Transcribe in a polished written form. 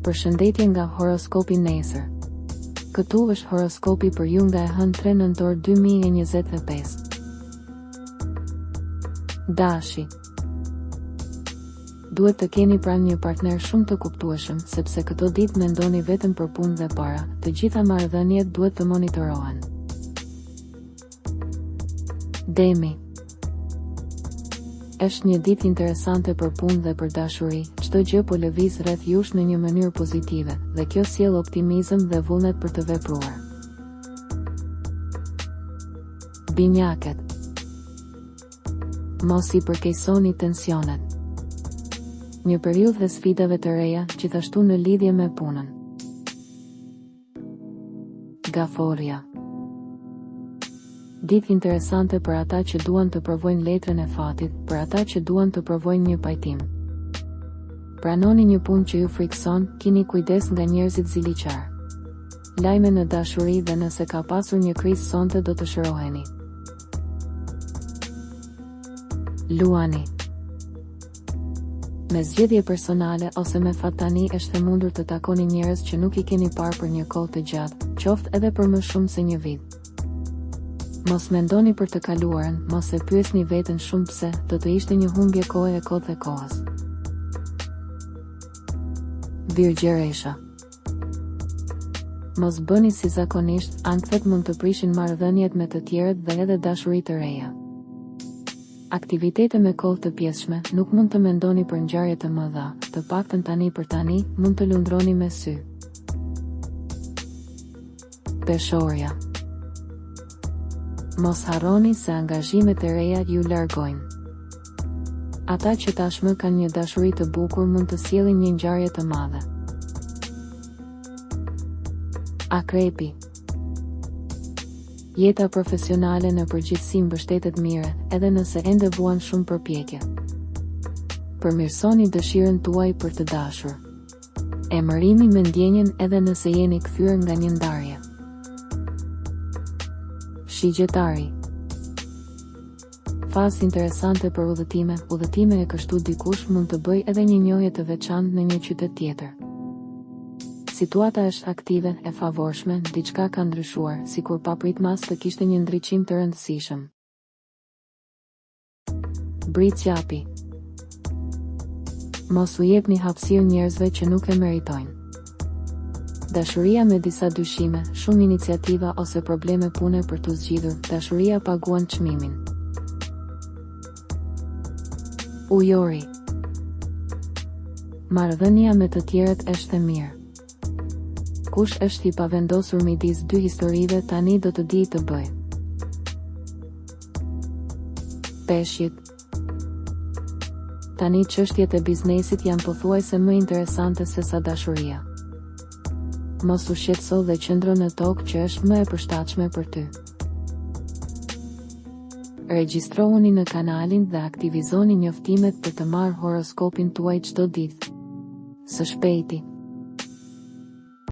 Përshëndetje nga horoskopi nesër. Këtu është horoskopi për ju nga e hënë 3 nëntor 2025. Dashi. Duhet të keni pranë një partner shumë të kuptueshëm, sepse këto ditë mendoni vetëm për punë dhe para, të gjitha marrëdhëniet duhet të monitorohen. Demi. Është një ditë interesante për punë dhe për dashuri, çdo gjë po lëviz rreth jush në një mënyrë pozitive, dhe kjo sjell optimizëm dhe vullnet për të vepruar. Binjakët. Mos i përkeqësoni tensionet. Një periudhë dhe sfidave të reja, gjithashtu në lidhje me punën. Gaforia. Ditë interesante për ata që duan të provojnë letrën e fatit, për ata që duan të provojnë një pajtim. Pranoni një punë që ju frikson, keni kujdes nga njerëzit ziliqar. Lajme në dashuri dhe nëse ka pasur një krizë sonte do të shëroheni. Luani. Me zgjedhje personale ose me fatani është e mundur të takoni njerëz që nuk i keni parë për një kohë të gjatë, qoftë edhe për më shumë se një vit. Mos mendoni për të kaluarën, mos e pyesni veten shumë pse, do të ishte një humbje kohe e kohë dhe kohës. Virgjeresha. Mos bëni si zakonisht, ankthet mund të prishin marrëdhëniet me të tjerët dhe edhe dashuri të reja. Aktivitete me kohë të pjesshme, nuk mund të mendoni për ngjarje të mëdha, të paktën tani për tani, mund të lundroni me sy. Peshorja. Mos harroni se angazhimet e reja ju largojnë. Ata që tashmë kanë një dashuri të bukur mund të sjellin një ngjarje të madhe. Akrepi. Jeta profesionale në përgjithësi mbështetet mire, edhe nëse ende vuan shumë përpjekje. Përmirësoni dëshirën tuaj për të dashur. Emërimi me ndjenjen edhe nëse jeni kthyer nga një ndarje. Shigjetari. Fazë interesante për udhëtime e kështu dikush mund të bëj edhe një njohje të veçantë në një qytet tjetër. Situata është aktive, e favorshme, diçka ka ndryshuar, sikur papritmas të kishte një ndriçim të rëndësishëm. Britsjapi. Mos u jepni hapësirë njerëzve që nuk e meritojnë. Dashuria me disa dyshime, shumë iniciativa ose probleme pune për të zgjidhur, dashuria paguan çmimin. Ujori. Marrëdhënia me të tjerët është e mirë. Kush është i pavendosur midis dy historive tani do të di të bëj. Peshqit. Tani çështjet e biznesit janë pothuajse më interesante se sa dashuria. Mos u shqetëso dhe qëndro në tokë që është më e përshtatshme për ty. Regjistrohuni në kanalin dhe aktivizoni njoftimet për të marrë horoskopin tuaj çdo ditë. Së shpejti.